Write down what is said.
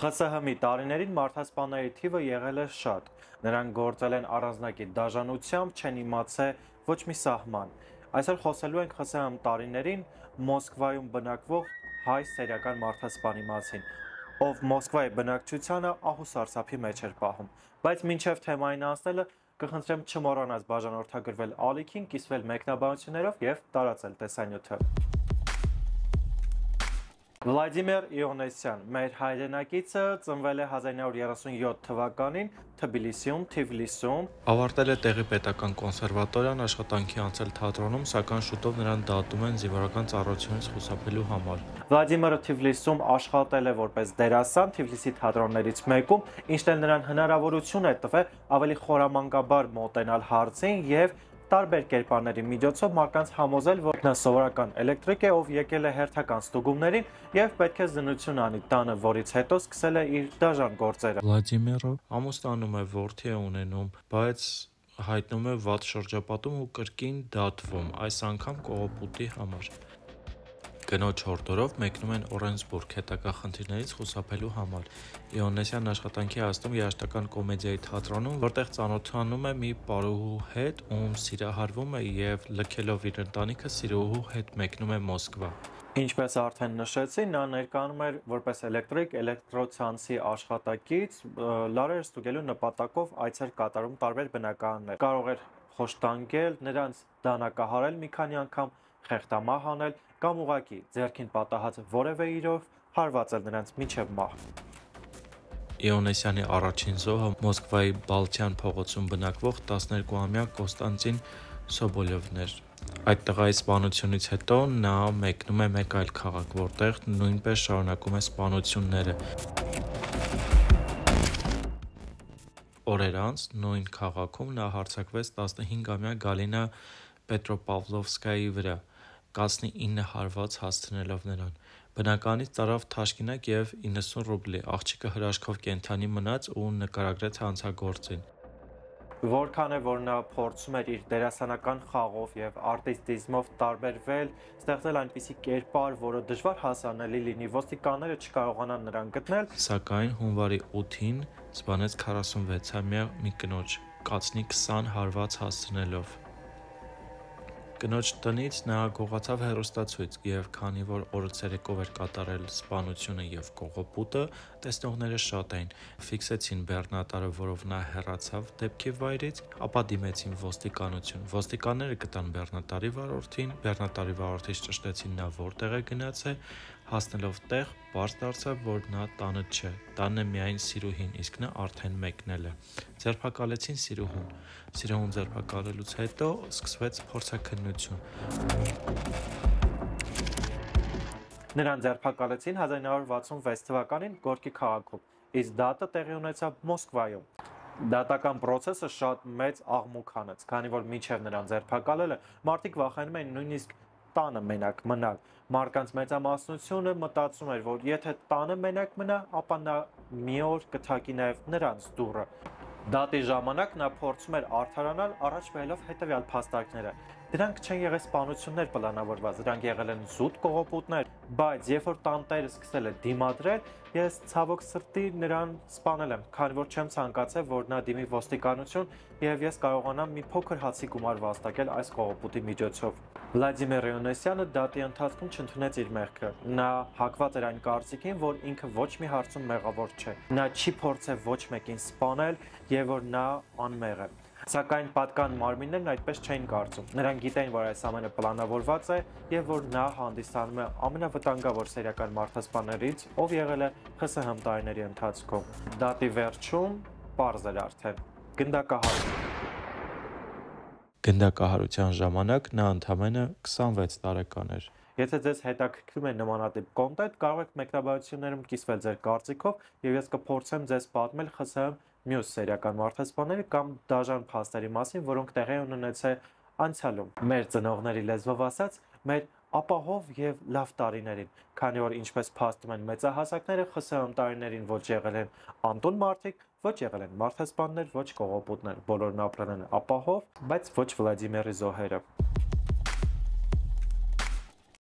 ԽՍՀՄ-ի տարիներին մարդասպանների թիվը եղել է շատ։ Նրանք գործել են առանձնակի դաժանությամբ, չեն իմացել ոչ մի սահման։ Այսօր խոսելու ենք ԽՍՀՄ տարիներին Մոսկվայում բնակվող հայ սերիական մարդասպանի մասին, ով Մոսկվայի բնակչությանը ահուսարսափի մեջ էր պահում։ Բայց մինչև թեմային անցնելը կխնդրեմ չմոռանաս բաժանորդագրվել ալիքին, կիսվել մեկնաբանություններով եւ տարածել տեսանյութը։ Վլադիմիր Իոնեսյան, մեր հայրենակիցը, ծնվել է 1937 թվականին Թբիլիսիում։ Ավարտել է տեղի պետական կոնսերվատորիան, աշխատանքի անցել թատրոնում, սակայն շուտով նրան դատում են զինվորական ծառայությունից խուսափելու համար։ Վլադիմիրը Թիֆլիսում աշխատել է որպես դերասան Թիֆլիսի թատրոններից մեկում, ինչն էլ նրան հնարավորություն է տվել ավելի խորամանկաբար մոտենալ հարցին եւ տարբեր կերպարների միջոցով մարդկանց համոզել, որ նա սովորական էլեկտրիկ է, ով եկել է հերթական ստուգումներին եւ պետք է զննություն անի տանը, որից հետո սկսել է իր դաժան գործերը։ Վլադիմիրը ամուսնանում է, որդի է ունենում, բայց հայտնում է վատ շրջապատում ու կրկին դատվում, այս անգամ կողոպուտի համար։ Կնոջ հորդորով մեկնում են Օրենսբուրգ հետագա խնդիրներից խուսափելու համար։ Իոնեսյանն աշխատանքի հասնում երաժշտական կոմեդիայի թատրոնում, որտեղ ծանոթանում է մի պարուհու հետ, ում սիրահարվում է եւ լքելով իր ընտանիքը սիրուհու հետ մեկնում է Մոսկվա։ Ինչպես արդեն նշեցի, նա ներկայանում էր որպես էլեկտրիկ էլեկտրոցանցի աշխատակից, լարեր ստուգելու նպատակով այց էր կատարում տարբեր բնակարաններ։ Կարող էր խոշտանգել, նրանց դանակահարել մի քանի անգամ, խեղդամահ անել կամ ուղղակի ձեռքին պատահած որևէ իրով հարվածել նրանց մինչև մահ։ Իոնեսյանի առաջին զոհը Մոսկվայի Բալթյան փողոցում բնակվող 12-ամյա Կոստանտին Սոբոլովն էր։ Այդ տղայի սպանությունից հետո նա մեկնում է մեկ այլ քաղաք, որտեղ նույնպես շարունակում է սպանությունները։ Օրեր անց նույն քաղաքում նա հարձակվեց 15-ամյա Գալինա Պետրոպավլովսկայի վրա, 19 հարված հասցնելով նրան։ Բնականից ծարավ թաշկինակ եւ 90 ռուբլի, աղջիկը հրաշքով կենդանի մնաց ու նկարագրեց հանցագործին։ Որքան է, որ նա փորձում էր իր դերասանական խաղով եւ արտիստիզմով տարբերվել, ստեղծել այնպիսի կերպար, որը դժվար հասանելի լինի, ոստիկանները չկարողանան նրան գտնել, սակայն հունվարի 8-ին սպանեց 46-ամյա մի կնոջ, կացնի 20 հարված հասցնելով։ Կնոջ տնից նա գողացավ հեռուստացույց եւ քանի որ օրը ցերեկով էր կատարել սպանությունը եւ կողոպուտը, տեսնողները շատ էին, ֆիքսեցին բեռնատարը, որով նա հեռացավ դեպքի վայրից, ապա դիմեցին ոստիկանություն։ Ոստիկանները գտան բեռնատարի վարորդին, բեռնատարի վարորդից ճշտեցին նա որտեղ է գնացել, հասնելով տեղ, պարզ դարձավ, որ նա տանը չէ, տանն է միայն սիրուհին, իսկ նա արդեն մեկնել է։ Ձերբակալեցին սիրուհուն։ Սիրուհուն ձերբակալելուց հետո սկսվեց փորձաքննություն։ Նրան ձերբակալեցին 1966 թվականին Գորկի քաղաքում, իսկ դատը տեղի ունեցավ Մոսկվայում։ Դատական process-ը շատ մեծ աղմուկ հանեց, քանի որ մինչև նրան ձերբակալելը մարդիկ վախենում էին նույնիսկ տանը մենակ մնալ։ Մարդկանց մեծամասնությունը մտածում էր, որ եթե տանը մենակ մնա, ապա նա մի օր կթակի նաև նրանց դուռը։ Դատի ժամանակ նա փորձում էր արդարանալ, առաջ բերելով հետևյալ փաստարկները։ Դրանք չեն եղել սպանություններ պլանավորված, դրանք եղել են զուտ կողոպուտներ, բայց երբ որ տանտերը սկսել է դիմադրել, ես ցավոք սրտի նրան սպանել եմ, քանի որ չեմ ցանկացել, որ նա դիմի ոստիկանություն եւ ես կարողանամ մի փոքր հացի գումար վաստակել այս կողոպուտի միջոցով։ Վլադիմիր Իոնեսյանը դատի ընթացքում չընդունեց իր մեղքը։ Նա հակված էր այն կարծիքին, որ ինքը ոչ մի հարցում մեղավոր չէ։ Նա չի փորձել ոչ մեկին սպանել եւ որ նա անմեղ է։ Սակայն պատկան մարմիններն այդպես չէին կարծում։ Նրանք գիտեին, որ այս ամենը պլանավորված է եւ որ նա հանդիսանում է ամենավտանգավոր սերիական մարդասպաններից, ով եղել է ԽՍՀՄ տարիների ընթացքում։ Դատի վերջում պարզ էր արդեն գնդակահարություն։ Գնդակահարության ժամանակ նա ընդամենը 26 տարեկան էր։ Եթե ձեզ հետաքրքրում է նմանատիպ կոնտենտ, կարող եք մեկնաբանություններում կիսվել ձեր կարծիքով եւ ես կփորձեմ ձեզ պատմել ԽՍՀՄ մյուս սերիական մարդասպանների կամ դաժան փաստերի մասին, որոնք տեղի են ունեցել անցյալում։ Մեր ծնողների լեզվով ասած, մեր ապահով եւ լավ տարիներին, քանի որ ինչպես փաստում են մեծահասակները, ԽՍՀՄ տարիներին ոչ եղել են անտուն մարդիկ, ոչ եղել են մարդասպաններ, ոչ կողոպուտներ, բոլորն ապրել են ապահով, բայց ոչ Վլադիմիրի զոհերը։